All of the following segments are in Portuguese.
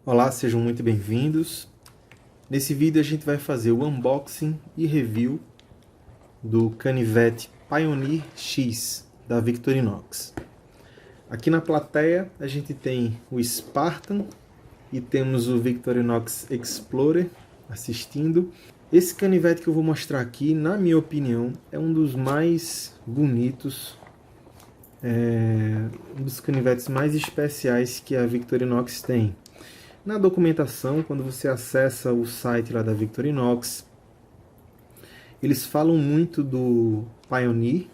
Olá, sejam muito bem-vindos. Nesse vídeo a gente vai fazer o unboxing e review do canivete Pioneer X da Victorinox. Aqui na plateia a gente tem o Spartan e temos o Victorinox Explorer assistindo. Esse canivete que eu vou mostrar aqui, na minha opinião, é um dos mais bonitos, um dos canivetes mais especiais que a Victorinox tem. Na documentação, quando você acessa o site lá da Victorinox, eles falam muito do Pioneer,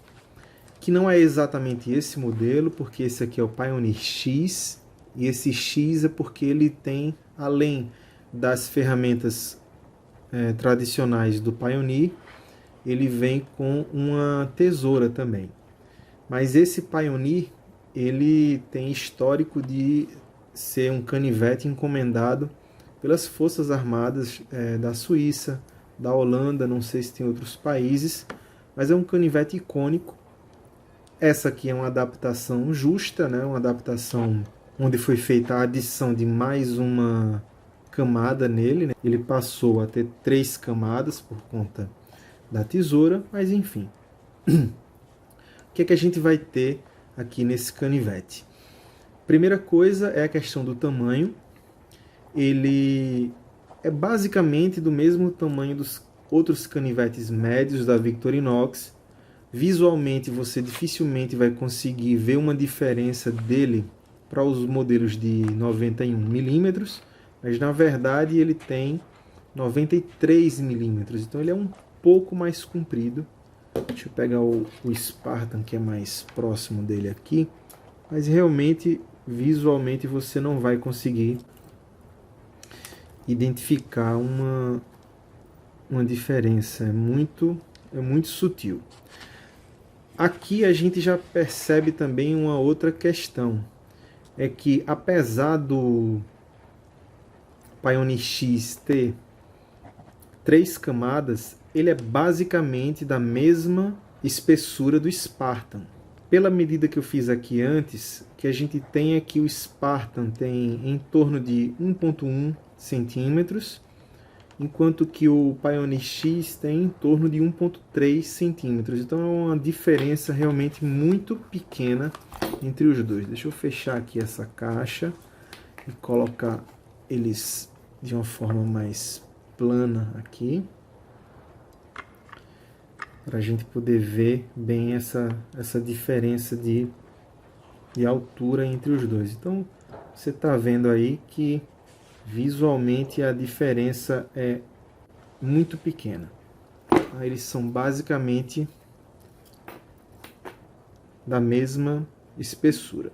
que não é exatamente esse modelo, porque esse aqui é o Pioneer X, e esse X é porque ele tem, além das ferramentas tradicionais do Pioneer, ele vem com uma tesoura também. Mas esse Pioneer, ele tem histórico de ser um canivete encomendado pelas Forças Armadas da Suíça, da Holanda, não sei se tem outros países, mas é um canivete icônico. Essa aqui é uma adaptação justa, né? Uma adaptação onde foi feita a adição de mais uma camada nele, né? Ele passou a ter 3 camadas por conta da tesoura, mas enfim. O que é que a gente vai ter aqui nesse canivete? Primeira coisa é a questão do tamanho. Ele é basicamente do mesmo tamanho dos outros canivetes médios da Victorinox. Visualmente você dificilmente vai conseguir ver uma diferença dele para os modelos de 91 milímetros, mas na verdade ele tem 93 milímetros, então ele é um pouco mais comprido. Deixa eu pegar o Spartan, que é mais próximo dele aqui, mas realmente visualmente você não vai conseguir identificar uma diferença, é muito sutil. Aqui a gente já percebe também uma outra questão, é que apesar do Pioneer X ter 3 camadas, ele é basicamente da mesma espessura do Spartan. Pela medida que eu fiz aqui antes, que a gente tem aqui o Spartan tem em torno de 1,1 centímetros, enquanto que o Pioneer X tem em torno de 1,3 centímetros. Então é uma diferença realmente muito pequena entre os dois. Deixa eu fechar aqui essa caixa e colocar eles de uma forma mais plana aqui, para a gente poder ver bem essa diferença de altura entre os dois. Então você está vendo aí que visualmente a diferença é muito pequena. Eles são basicamente da mesma espessura.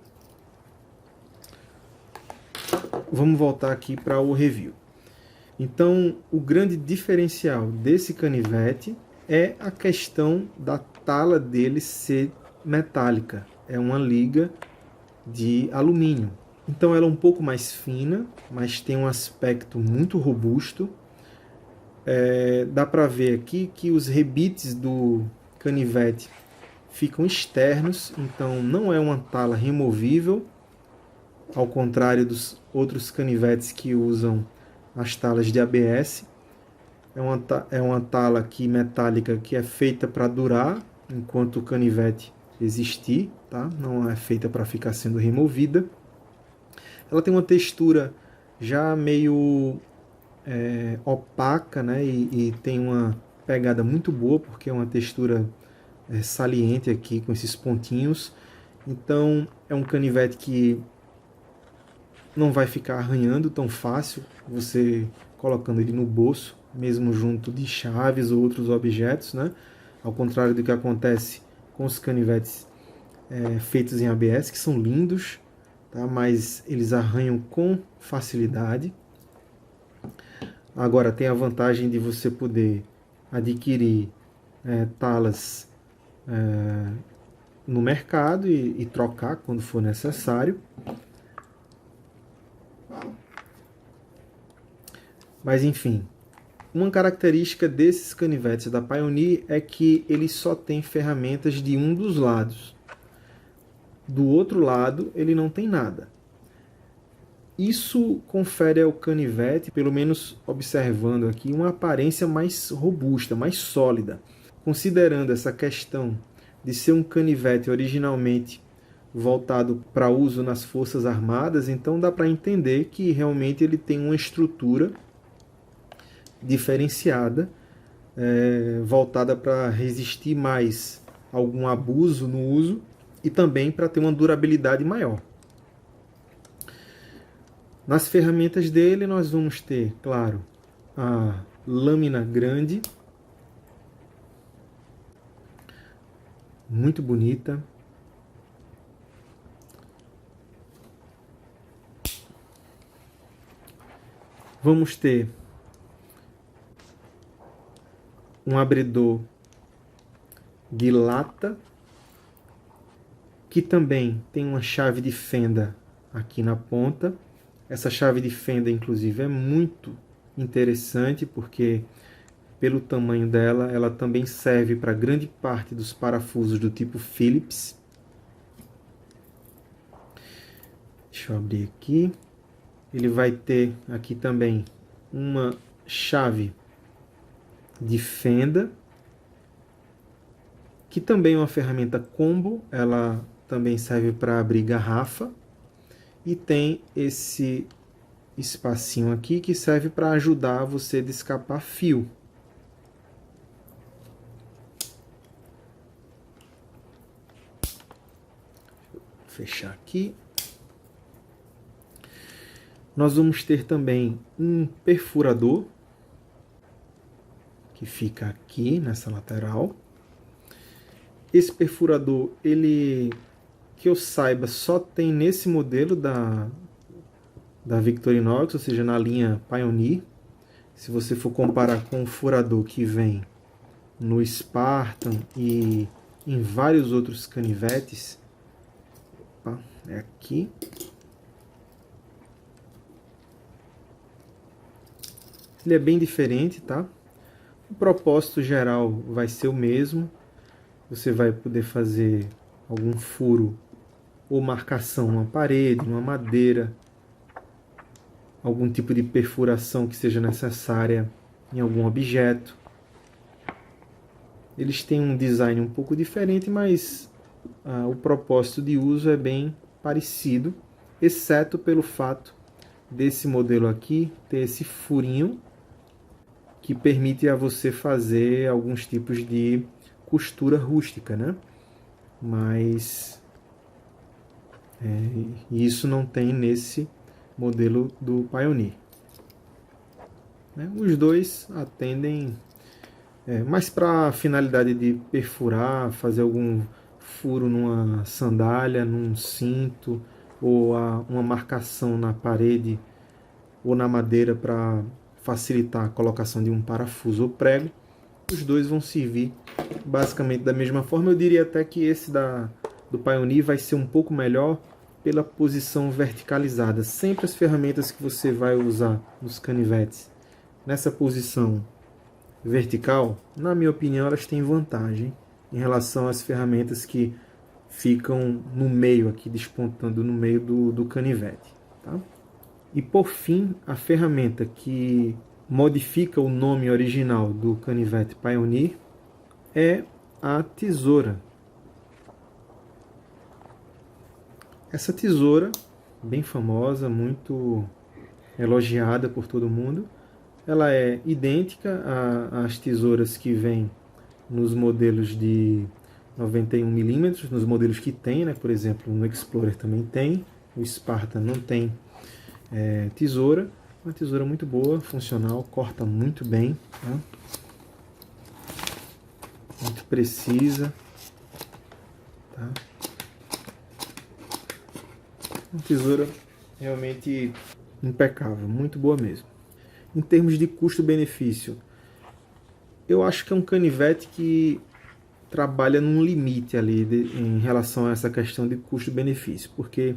Vamos voltar aqui para o review. Então, o grande diferencial desse canivete é a questão da tala dele ser metálica. É uma liga de alumínio. Então ela é um pouco mais fina, mas tem um aspecto muito robusto. Dá para ver aqui que os rebites do canivete ficam externos, então não é uma tala removível, ao contrário dos outros canivetes que usam as talas de ABS. É uma tala aqui metálica que é feita para durar enquanto o canivete existir, tá? Não é feita para ficar sendo removida. Ela tem uma textura já meio opaca, né? E tem uma pegada muito boa, porque é uma textura saliente aqui, com esses pontinhos. Então é um canivete que não vai ficar arranhando tão fácil, você colocando ele no bolso, mesmo junto de chaves ou outros objetos, né? Ao contrário do que acontece com os canivetes feitos em ABS, que são lindos, tá? Mas eles arranham com facilidade. Agora tem a vantagem de você poder adquirir talas no mercado e trocar quando for necessário. Mas enfim, uma característica desses canivetes da Pioneer é que ele só tem ferramentas de um dos lados. Do outro lado ele não tem nada. Isso confere ao canivete, pelo menos observando aqui, uma aparência mais robusta, mais sólida. Considerando essa questão de ser um canivete originalmente voltado para uso nas Forças Armadas, então dá para entender que realmente ele tem uma estrutura diferenciada, voltada para resistir mais a algum abuso no uso e também para ter uma durabilidade maior. Nas ferramentas dele nós vamos ter, claro, a lâmina grande, muito bonita. Vamos ter um abridor de lata, que também tem uma chave de fenda aqui na ponta. Essa chave de fenda, inclusive, é muito interessante, porque pelo tamanho dela, ela também serve para grande parte dos parafusos do tipo Phillips. Deixa eu abrir aqui. Ele vai ter aqui também uma chave de fenda, que também é uma ferramenta combo, ela também serve para abrir garrafa, e tem esse espacinho aqui que serve para ajudar você a descapar fio. Vou fechar aqui. Nós vamos ter também um perfurador, que fica aqui nessa lateral. Esse perfurador, ele, que eu saiba, só tem nesse modelo da Victorinox, ou seja, na linha Pioneer. Se você for comparar com o furador que vem no Spartan e em vários outros canivetes, opa, é aqui. Ele é bem diferente, tá? O propósito geral vai ser o mesmo. Você vai poder fazer algum furo ou marcação numa parede, numa madeira, algum tipo de perfuração que seja necessária em algum objeto. Eles têm um design um pouco diferente, mas o propósito de uso é bem parecido, exceto pelo fato desse modelo aqui ter esse furinho que permite a você fazer alguns tipos de costura rústica, né? Mas isso não tem nesse modelo do Pioneer. Os dois atendem mais para a finalidade de perfurar, fazer algum furo numa sandália, num cinto, ou uma marcação na parede ou na madeira para facilitar a colocação de um parafuso ou prego. Os dois vão servir basicamente da mesma forma. Eu diria até que esse do Pioneer vai ser um pouco melhor pela posição verticalizada. Sempre as ferramentas que você vai usar nos canivetes nessa posição vertical, na minha opinião, elas têm vantagem em relação às ferramentas que ficam no meio aqui, despontando no meio do canivete, tá? E por fim, a ferramenta que modifica o nome original do canivete Pioneer é a tesoura. Essa tesoura, bem famosa, muito elogiada por todo mundo, ela é idêntica às tesouras que vêm nos modelos de 91mm, nos modelos que tem, né? Por exemplo, no Explorer também tem, o Spartan não tem tesoura. Uma tesoura muito boa, funcional, corta muito bem, tá? Muito precisa, tá? Uma tesoura realmente impecável, muito boa mesmo. Em termos de custo-benefício, eu acho que é um canivete que trabalha num limite ali em relação a essa questão de custo-benefício, porque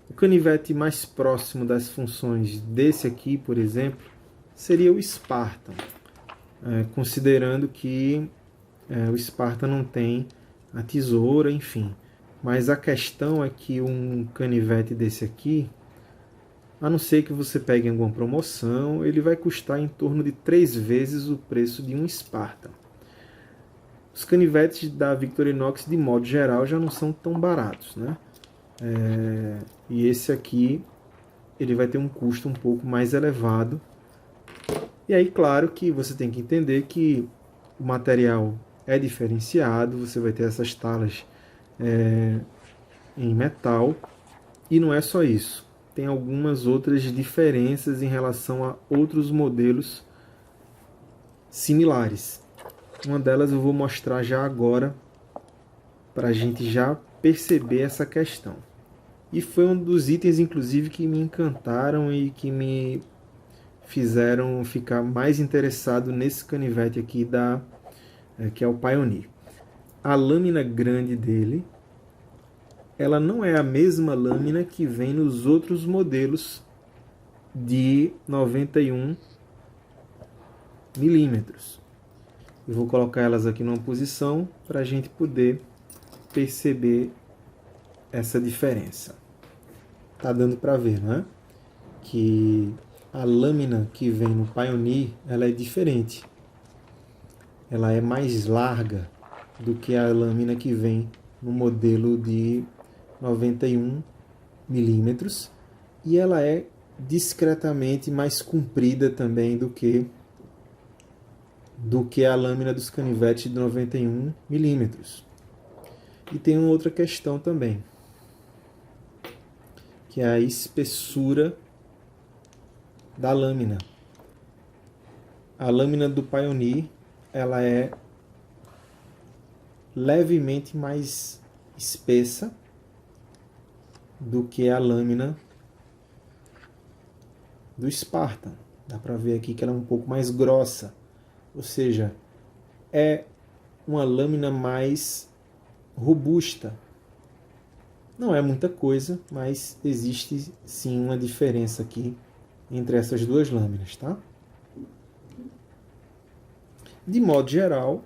o canivete mais próximo das funções desse aqui, por exemplo, seria o Spartan, considerando que o Spartan não tem a tesoura, enfim. Mas a questão é que um canivete desse aqui, A não ser que você pegue em alguma promoção, ele vai custar em torno de 3 vezes o preço de um Spartan. Os canivetes da Victorinox, de modo geral, já não são tão baratos, né? E esse aqui, ele vai ter um custo um pouco mais elevado. E aí, claro que você tem que entender que o material é diferenciado, você vai ter essas talas em metal. E não é só isso. Tem algumas outras diferenças em relação a outros modelos similares. Uma delas eu vou mostrar já agora, para a gente já perceber essa questão. E foi um dos itens, inclusive, que me encantaram e que me fizeram ficar mais interessado nesse canivete aqui, que é o Pioneer. A lâmina grande dele, ela não é a mesma lâmina que vem nos outros modelos de 91 milímetros. Eu vou colocar elas aqui numa posição para a gente poder perceber essa diferença. Tá dando para ver, não é? Que a lâmina que vem no Pioneer, ela é diferente. Ela é mais larga do que a lâmina que vem no modelo de 91 milímetros e ela é discretamente mais comprida também do que a lâmina dos canivetes de 91 milímetros. E tem uma outra questão também, que é a espessura da lâmina. A lâmina do Pioneer, ela é levemente mais espessa do que a lâmina do Spartan. Dá para ver aqui que ela é um pouco mais grossa, ou seja, é uma lâmina mais robusta. Não é muita coisa, mas existe sim uma diferença aqui entre essas duas lâminas, tá? De modo geral,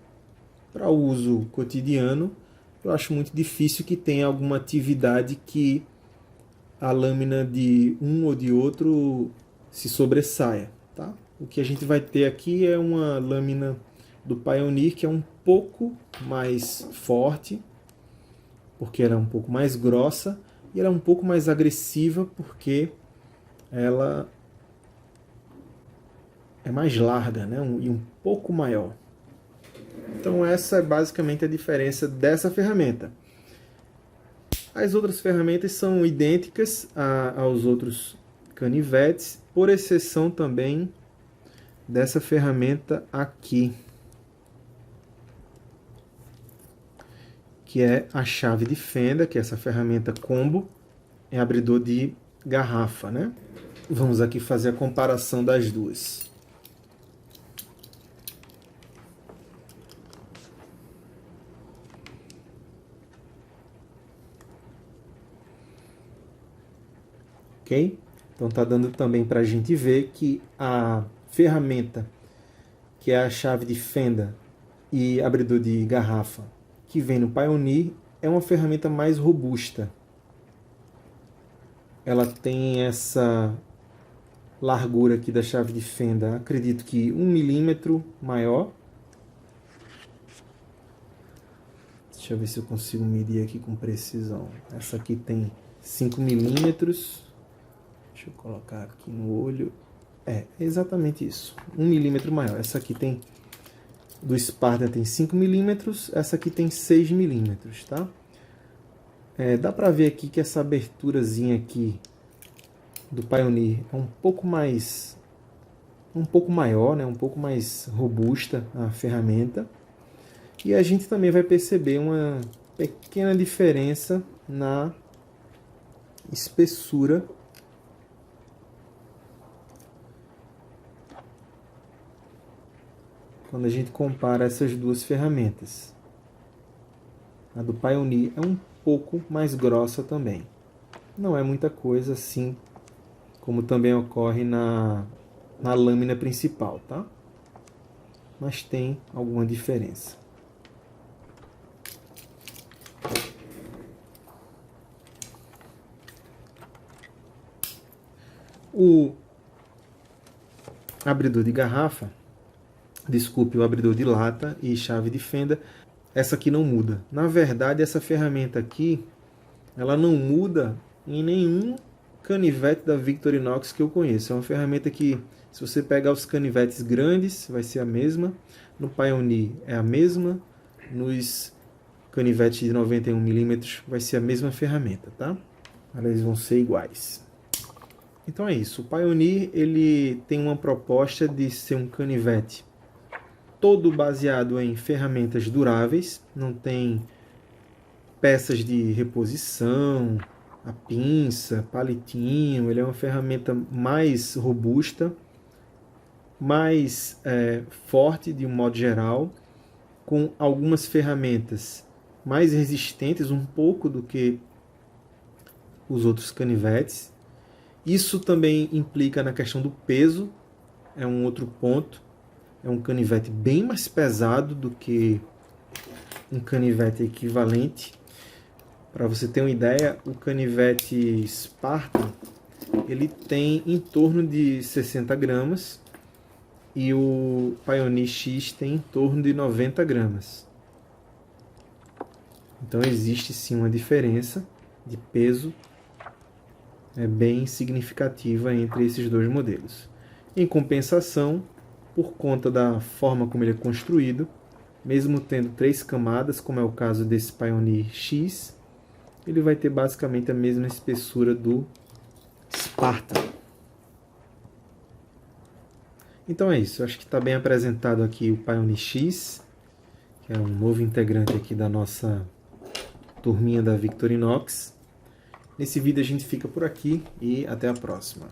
para o uso cotidiano, eu acho muito difícil que tenha alguma atividade que a lâmina de um ou de outro se sobressaia, tá? O que a gente vai ter aqui é uma lâmina do Pioneer que é um pouco mais forte, porque ela é um pouco mais grossa, e ela é um pouco mais agressiva porque ela é mais larga, né? E um pouco maior. Então essa é basicamente a diferença dessa ferramenta. As outras ferramentas são idênticas aos outros canivetes, por exceção também dessa ferramenta aqui, que é a chave de fenda, que é essa ferramenta combo, é abridor de garrafa, né? Vamos aqui fazer a comparação das duas. Ok? Então tá dando também para a gente ver que a ferramenta, que é a chave de fenda e abridor de garrafa, que vem no Pioneer, é uma ferramenta mais robusta. Ela tem essa largura aqui da chave de fenda, acredito que 1 milímetro maior. Deixa eu ver se eu consigo medir aqui com precisão. Essa aqui tem 5 milímetros. Deixa eu colocar aqui no olho. É exatamente isso. 1 milímetro maior. Essa aqui tem, do Spartan tem 5 milímetros. Essa aqui tem 6 milímetros, tá? Dá pra ver aqui que essa aberturazinha aqui do Pioneer é um pouco maior, né? Um pouco mais robusta a ferramenta. E a gente também vai perceber uma pequena diferença na espessura quando a gente compara essas duas ferramentas. A do Pioneer é um pouco mais grossa também. Não é muita coisa assim, como também ocorre na lâmina principal, tá? Mas tem alguma diferença. O abridor de garrafa, desculpe, o abridor de lata e chave de fenda, essa aqui não muda. Na verdade, essa ferramenta aqui, ela não muda em nenhum canivete da Victorinox que eu conheço. É uma ferramenta que, se você pegar os canivetes grandes, vai ser a mesma. No Pioneer é a mesma. Nos canivetes de 91 mm vai ser a mesma ferramenta, tá? Eles vão ser iguais. Então é isso. O Pioneer ele tem uma proposta de ser um canivete todo baseado em ferramentas duráveis, não tem peças de reposição, a pinça, palitinho. Ele é uma ferramenta mais robusta, mais forte de um modo geral, com algumas ferramentas mais resistentes um pouco do que os outros canivetes. Isso também implica na questão do peso, é um outro ponto. É um canivete bem mais pesado do que um canivete equivalente. Para você ter uma ideia, o canivete Spartan ele tem em torno de 60 gramas e o Pioneer X tem em torno de 90 gramas. Então existe sim uma diferença de peso bem significativa entre esses dois modelos. Em compensação, por conta da forma como ele é construído, mesmo tendo 3 camadas, como é o caso desse Pioneer X, ele vai ter basicamente a mesma espessura do Spartan. Então é isso, eu acho que está bem apresentado aqui o Pioneer X, que é um novo integrante aqui da nossa turminha da Victorinox. Nesse vídeo a gente fica por aqui e até a próxima.